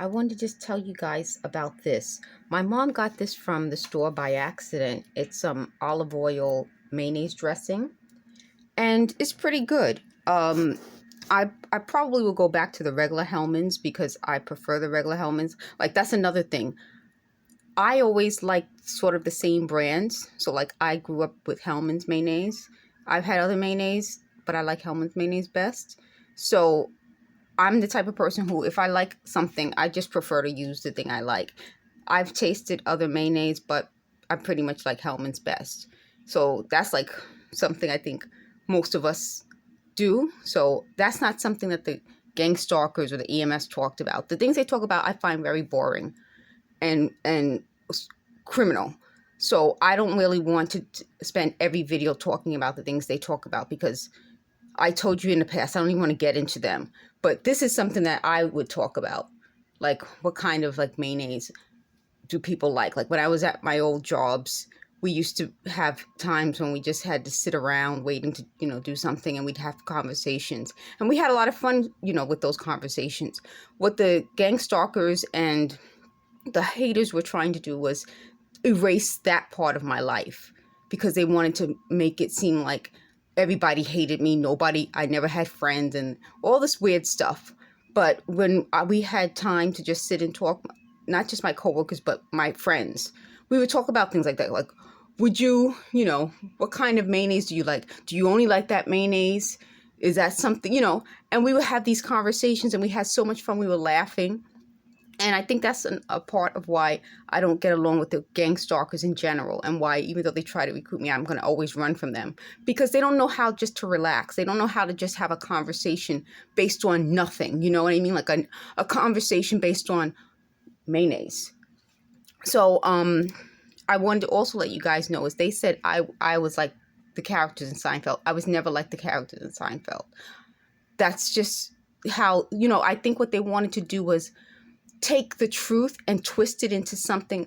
I wanted to just tell you guys about this. My mom got this from the store by accident. It's some olive oil mayonnaise dressing, and it's pretty good. I probably will go back to the regular Hellmann's because I prefer the regular Hellmann's. Like, that's another thing. I always like sort of the same brands. So like I grew up with Hellmann's mayonnaise. I've had other mayonnaise, but I like Hellmann's mayonnaise best. So I'm the type of person who, if I like something, I just prefer to use the thing I like. I've tasted other mayonnaise, but I pretty much like Hellmann's best. So that's like something I think most of us do. So that's not something that the gang stalkers or the EMS talked about. The things they talk about, I find very boring and criminal. So I don't really want to spend every video talking about the things they talk about because I told you in the past, I don't even want to get into them. But this is something that I would talk about. Like, what kind of like mayonnaise do people like? Like when I was at my old jobs, we used to have times when we just had to sit around waiting to, do something, and we'd have conversations. And we had a lot of fun, with those conversations. What the gang stalkers and the haters were trying to do was erase that part of my life because they wanted to make it seem like everybody hated me. I never had friends and all this weird stuff. But when we had time to just sit and talk, not just my coworkers, but my friends, we would talk about things like that. Like, would you, what kind of mayonnaise do you like? Do you only like that mayonnaise? Is that something, and we would have these conversations and we had so much fun. We were laughing. And I think that's a part of why I don't get along with the gang stalkers in general, and why, even though they try to recruit me, I'm going to always run from them, because they don't know how just to relax. They don't know how to just have a conversation based on nothing. You know what I mean? Like a conversation based on mayonnaise. So I wanted to also let you guys know, as they said, I was like the characters in Seinfeld. I was never like the characters in Seinfeld. That's just how, I think what they wanted to do was take the truth and twist it into something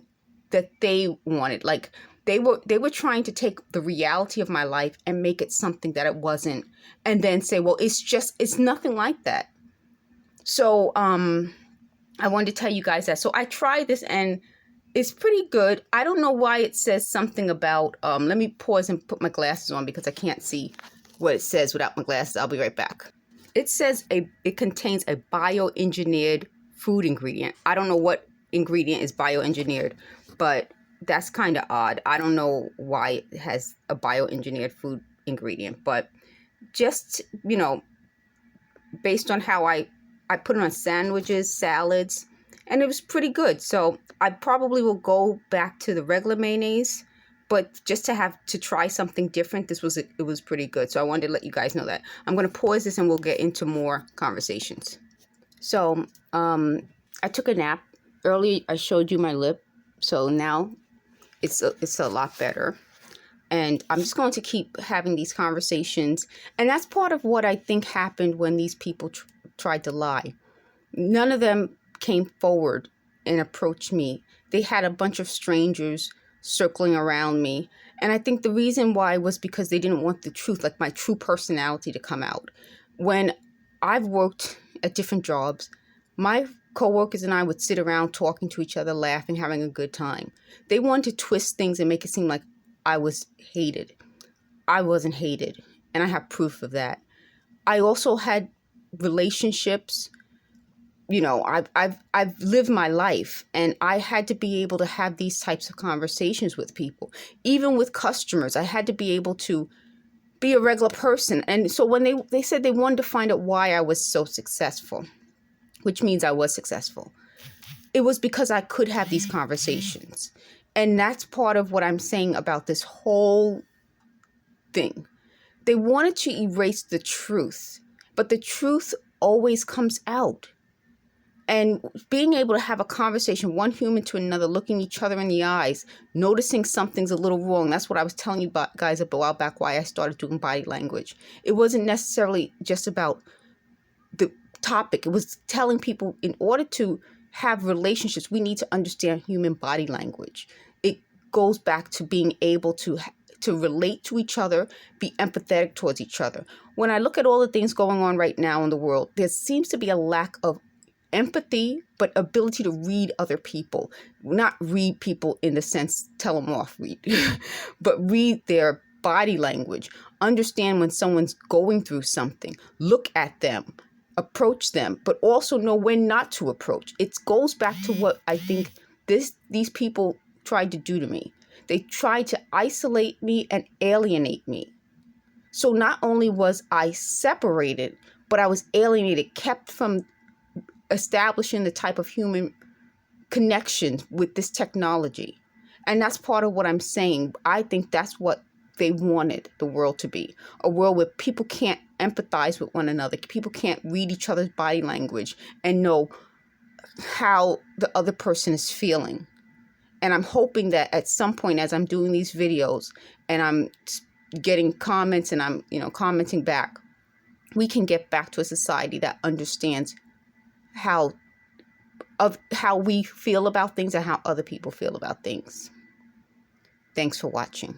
that they wanted. Like they were trying to take the reality of my life and make it something that it wasn't, and then say, well, it's nothing like that. So I wanted to tell you guys that. So I tried this and it's pretty good. I don't know why it says something about let me pause and put my glasses on because I can't see what it says without my glasses. I'll be right back. It says it contains a bioengineered food ingredient. I don't know what ingredient is bioengineered, but that's kind of odd. I don't know why it has a bioengineered food ingredient, but just, based on how I put it on sandwiches, salads, and it was pretty good. So I probably will go back to the regular mayonnaise, but just to try something different, it was pretty good. So I wanted to let you guys know that. I'm going to pause this and we'll get into more conversations. So I took a nap. Earlier I showed you my lip, so now it's a lot better. And I'm just going to keep having these conversations. And that's part of what I think happened when these people tried to lie. None of them came forward and approached me. They had a bunch of strangers circling around me. And I think the reason why was because they didn't want the truth, like my true personality, to come out. When I've worked at different jobs, my coworkers and I would sit around talking to each other, laughing, having a good time. They wanted to twist things and make it seem like I was hated. I wasn't hated, and I have proof of that. I also had relationships. I've lived my life, and I had to be able to have these types of conversations with people. Even with customers, I had to be able to be a regular person. And so when they said they wanted to find out why I was so successful, which means I was successful, it was because I could have these conversations. And that's part of what I'm saying about this whole thing. They wanted to erase the truth, but the truth always comes out. And being able to have a conversation, one human to another, looking each other in the eyes, noticing something's a little wrong. That's what I was telling you guys a while back, why I started doing body language. It wasn't necessarily just about the topic. It was telling people, in order to have relationships, we need to understand human body language. It goes back to being able to relate to each other, be empathetic towards each other. When I look at all the things going on right now in the world, there seems to be a lack of empathy, but ability to read other people. Not read people in the sense, tell them off, read, but read their body language. Understand when someone's going through something. Look at them. Approach them, but also know when not to approach. It goes back to what I think these people tried to do to me. They tried to isolate me and alienate me. So not only was I separated, but I was alienated, kept from establishing the type of human connection with this technology. And that's part of what I'm saying. I think that's what they wanted the world to be. A world where people can't empathize with one another. People can't read each other's body language and know how the other person is feeling. And I'm hoping that at some point, as I'm doing these videos and I'm getting comments and I'm, commenting back, we can get back to a society that understands how we feel about things and how other people feel about things. Thanks for watching.